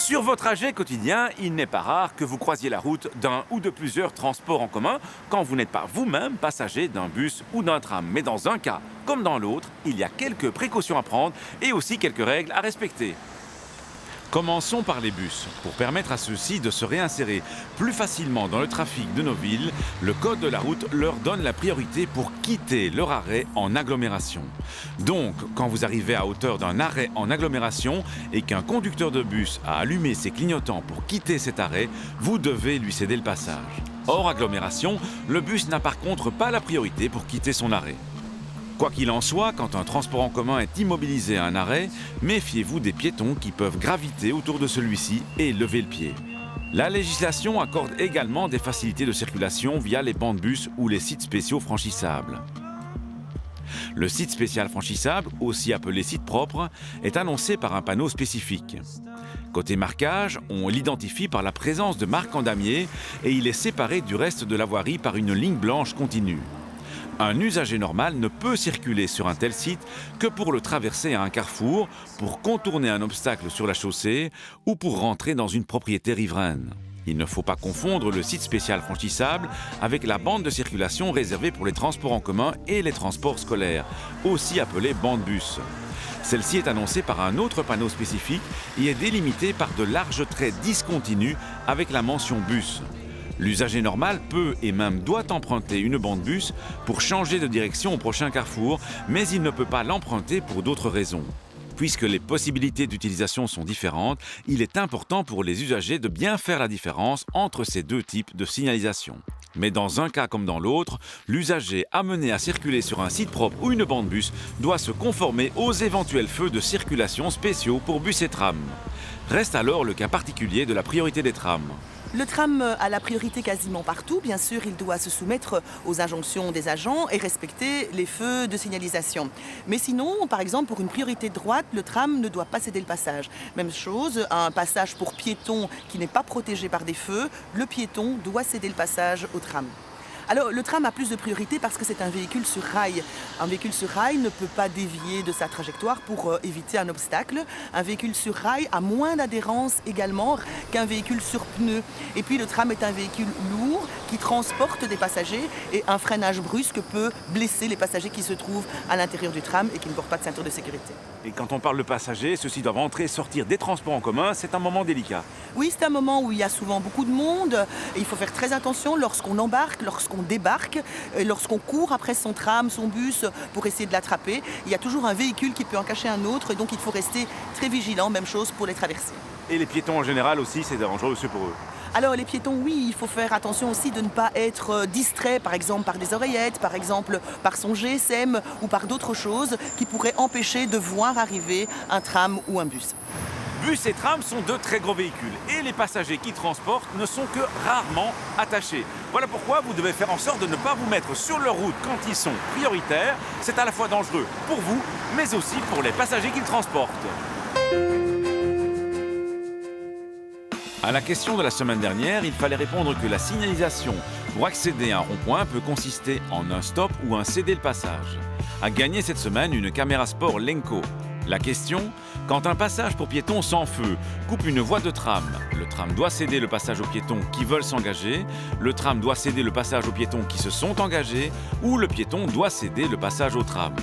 Sur votre trajet quotidien, il n'est pas rare que vous croisiez la route d'un ou de plusieurs transports en commun quand vous n'êtes pas vous-même passager d'un bus ou d'un tram. Mais dans un cas comme dans l'autre, il y a quelques précautions à prendre et aussi quelques règles à respecter. Commençons par les bus. Pour permettre à ceux-ci de se réinsérer plus facilement dans le trafic de nos villes, le code de la route leur donne la priorité pour quitter leur arrêt en agglomération. Donc, quand vous arrivez à hauteur d'un arrêt en agglomération et qu'un conducteur de bus a allumé ses clignotants pour quitter cet arrêt, vous devez lui céder le passage. Hors agglomération, le bus n'a par contre pas la priorité pour quitter son arrêt. Quoi qu'il en soit, quand un transport en commun est immobilisé à un arrêt, méfiez-vous des piétons qui peuvent graviter autour de celui-ci et lever le pied. La législation accorde également des facilités de circulation via les bancs de bus ou les sites spéciaux franchissables. Le site spécial franchissable, aussi appelé site propre, est annoncé par un panneau spécifique. Côté marquage, on l'identifie par la présence de marques en damier et il est séparé du reste de la voirie par une ligne blanche continue. Un usager normal ne peut circuler sur un tel site que pour le traverser à un carrefour, pour contourner un obstacle sur la chaussée ou pour rentrer dans une propriété riveraine. Il ne faut pas confondre le site spécial franchissable avec la bande de circulation réservée pour les transports en commun et les transports scolaires, aussi appelée bande bus. Celle-ci est annoncée par un autre panneau spécifique et est délimitée par de larges traits discontinus avec la mention bus. L'usager normal peut et même doit emprunter une bande bus pour changer de direction au prochain carrefour, mais il ne peut pas l'emprunter pour d'autres raisons. Puisque les possibilités d'utilisation sont différentes, il est important pour les usagers de bien faire la différence entre ces deux types de signalisation. Mais dans un cas comme dans l'autre, l'usager amené à circuler sur un site propre ou une bande bus doit se conformer aux éventuels feux de circulation spéciaux pour bus et trams. Reste alors le cas particulier de la priorité des trams. Le tram a la priorité quasiment partout. Bien sûr, il doit se soumettre aux injonctions des agents et respecter les feux de signalisation. Mais sinon, par exemple, pour une priorité de droite, le tram ne doit pas céder le passage. Même chose, un passage pour piéton qui n'est pas protégé par des feux, le piéton doit céder le passage au tram. Alors, le tram a plus de priorité parce que c'est un véhicule sur rail. Un véhicule sur rail ne peut pas dévier de sa trajectoire pour éviter un obstacle. Un véhicule sur rail a moins d'adhérence également qu'un véhicule sur pneus. Et puis, le tram est un véhicule lourd qui transporte des passagers et un freinage brusque peut blesser les passagers qui se trouvent à l'intérieur du tram et qui ne portent pas de ceinture de sécurité. Et quand on parle de passagers, ceux-ci doivent entrer et sortir des transports en commun, c'est un moment délicat. Oui, c'est un moment où il y a souvent beaucoup de monde. Et il faut faire très attention lorsqu'on embarque, lorsqu'on débarque, lorsqu'on court après son tram, son bus pour essayer de l'attraper. Il y a toujours un véhicule qui peut en cacher un autre et donc il faut rester très vigilant, même chose pour les traversées. Et les piétons en général aussi, c'est dangereux aussi pour eux. Alors les piétons, oui, il faut faire attention aussi de ne pas être distrait, par exemple par des oreillettes, par exemple par son GSM ou par d'autres choses qui pourraient empêcher de voir arriver un tram ou un bus. Bus et trams sont deux très gros véhicules et les passagers qui transportent ne sont que rarement attachés. Voilà pourquoi vous devez faire en sorte de ne pas vous mettre sur leur route quand ils sont prioritaires. C'est à la fois dangereux pour vous, mais aussi pour les passagers qu'ils transportent. À la question de la semaine dernière, il fallait répondre que la signalisation pour accéder à un rond-point peut consister en un stop ou un céder le passage. A gagné cette semaine une caméra sport Lenko. La question, quand un passage pour piétons sans feu coupe une voie de tram, le tram doit céder le passage aux piétons qui veulent s'engager, le tram doit céder le passage aux piétons qui se sont engagés, ou le piéton doit céder le passage au tram.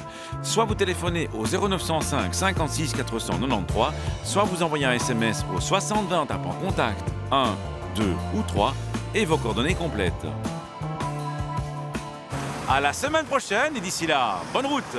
Soit vous téléphonez au 0905 56 493, soit vous envoyez un SMS au 60 20 tapant contact 1, 2 ou 3 et vos coordonnées complètes. À la semaine prochaine et d'ici là, bonne route!